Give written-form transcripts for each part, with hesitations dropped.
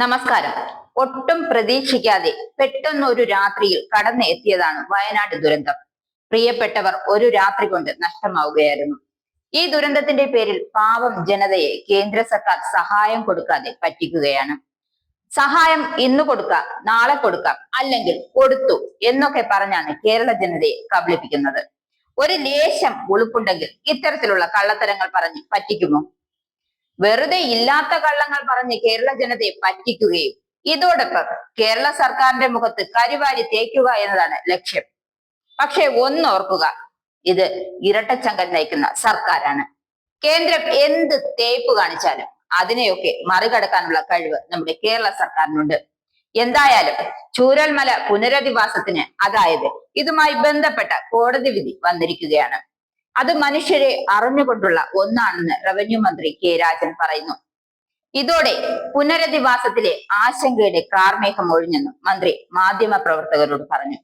നമസ്കാരം. ഒട്ടും പ്രതീക്ഷിക്കാതെ പെട്ടെന്ന് ഒരു രാത്രിയിൽ കടന്നു എത്തിയതാണ് വയനാട് ദുരന്തം. പ്രിയപ്പെട്ടവർ ഒരു രാത്രി കൊണ്ട് നഷ്ടമാവുകയായിരുന്നു. ഈ ദുരന്തത്തിന്റെ പേരിൽ പാവം ജനതയെ കേന്ദ്ര സർക്കാർ സഹായം കൊടുക്കാതെ പറ്റിക്കുകയാണ്. സഹായം ഇന്ന് കൊടുക്കാം, നാളെ കൊടുക്കാം, അല്ലെങ്കിൽ കൊടുത്തു എന്നൊക്കെ പറഞ്ഞാണ് കേരള ജനതയെ കബളിപ്പിക്കുന്നത്. ഒരു ലേശം ഉളുപ്പുണ്ടെങ്കിൽ ഇത്തരത്തിലുള്ള കള്ളത്തരങ്ങൾ പറഞ്ഞ് പറ്റിക്കുമോ? വെറുതെ ഇല്ലാത്ത കള്ളങ്ങൾ പറഞ്ഞ് കേരള ജനതയെ പറ്റിക്കുകയും ഇതോടൊപ്പം കേരള സർക്കാരിന്റെ മുഖത്ത് കരിവാരി തേക്കുക എന്നതാണ് ലക്ഷ്യം. പക്ഷെ ഒന്നോർക്കുക, ഇത് ഇരട്ടച്ചങ്കൻ നയിക്കുന്ന സർക്കാരാണ്. കേന്ദ്രം എന്ത് തേപ്പ് കാണിച്ചാലും അതിനെയൊക്കെ മറികടക്കാനുള്ള കഴിവ് നമ്മുടെ കേരള സർക്കാരിനുണ്ട്. എന്തായാലും ചൂരൽമല പുനരധിവാസത്തിന്, അതായത് ഇതുമായി ബന്ധപ്പെട്ട കോടതി വിധി വന്നിരിക്കുകയാണ്. അത് മനുഷ്യരെ അറിഞ്ഞുകൊണ്ടുള്ള ഒന്നാണെന്ന് റവന്യൂ മന്ത്രി കെ രാജൻ പറയുന്നു. ഇതോടെ പുനരധിവാസത്തിലെ ആശങ്കയുടെ കാർമേഘം ഒഴിഞ്ഞെന്നും മന്ത്രി മാധ്യമ പ്രവർത്തകരോട് പറഞ്ഞു.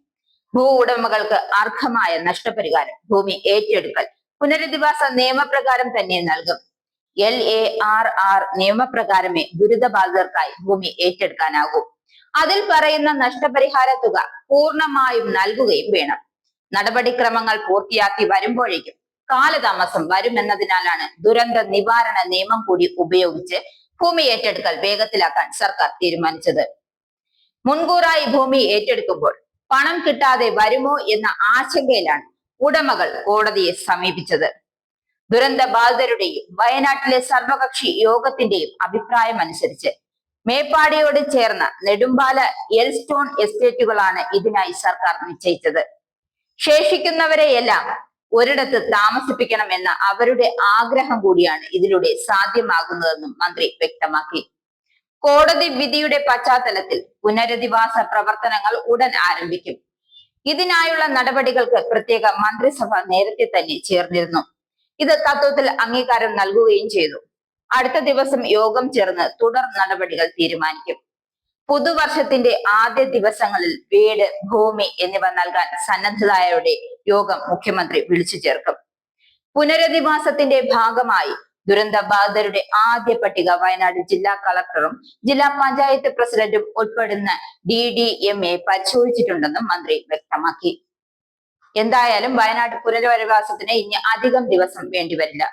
ഭൂ ഉടമകൾക്ക് അർഹമായ നഷ്ടപരിഹാരം, ഭൂമി ഏറ്റെടുക്കൽ പുനരധിവാസ നിയമപ്രകാരം തന്നെ നൽകും. LARR നിയമപ്രകാരമേ ദുരിതബാധിതർക്കായി ഭൂമി ഏറ്റെടുക്കാനാകൂ. അതിൽ പറയുന്ന നഷ്ടപരിഹാര തുക പൂർണ്ണമായും നൽകുകയും വേണം. നടപടിക്രമങ്ങൾ പൂർത്തിയാക്കി വരുമ്പോഴേക്കും കാലതാമസം വരുമെന്നതിനാലാണ് ദുരന്ത നിവാരണ നിയമം കൂടി ഉപയോഗിച്ച് ഭൂമി ഏറ്റെടുക്കൽ വേഗത്തിലാക്കാൻ സർക്കാർ തീരുമാനിച്ചത്. മുൻകൂറായി ഭൂമി ഏറ്റെടുക്കുമ്പോൾ പണം കിട്ടാതെ വരുമോ എന്ന ആശങ്കയിലാണ് ഉടമകൾ കോടതിയെ സമീപിച്ചത്. ദുരന്ത ബാധിതരുടെയും വയനാട്ടിലെ സർവകക്ഷി യോഗത്തിന്റെയും അഭിപ്രായം അനുസരിച്ച് മേപ്പാടിയോട് ചേർന്ന നെടുമ്പാല എൽസ്റ്റോൺ എസ്റ്റേറ്റുകളാണ് ഇതിനായി സർക്കാർ നിശ്ചയിച്ചത്. ശേഷിക്കുന്നവരെയെല്ലാം ഒരിടത്ത് താമസിപ്പിക്കണമെന്ന അവരുടെ ആഗ്രഹം കൂടിയാണ് ഇതിലൂടെ സാധ്യമാകുന്നതെന്നും മന്ത്രി വ്യക്തമാക്കി. കോടതി വിധിയുടെ പശ്ചാത്തലത്തിൽ പുനരധിവാസ പ്രവർത്തനങ്ങൾ ഉടൻ ആരംഭിക്കും. ഇതിനായുള്ള നടപടികൾക്ക് പ്രത്യേക മന്ത്രിസഭ നേരത്തെ തന്നെ ചേർന്നിരുന്നു. ഇത് തത്വത്തിൽ അംഗീകാരം നൽകുകയും ചെയ്തു. അടുത്ത ദിവസം യോഗം ചേർന്ന് തുടർ നടപടികൾ തീരുമാനിക്കും. പുതുവർഷത്തിന്റെ ആദ്യ ദിവസങ്ങളിൽ വീട്, ഭൂമി എന്നിവ നൽകാൻ സന്നദ്ധരായവരുടെ യോഗം മുഖ്യമന്ത്രി വിളിച്ചു ചേർക്കും. പുനരധിവാസത്തിന്റെ ഭാഗമായി ദുരന്ത ബാധിതരുടെ ആദ്യ പട്ടിക വയനാട് ജില്ലാ കളക്ടറും ജില്ലാ പഞ്ചായത്ത് പ്രസിഡന്റും ഉൾപ്പെടുന്ന DDMA പരിശോധിച്ചിട്ടുണ്ടെന്നും മന്ത്രി വ്യക്തമാക്കി. എന്തായാലും വയനാട് പുനരധിവാസത്തിന് ഇനി അധികം ദിവസം വേണ്ടിവരില്ല.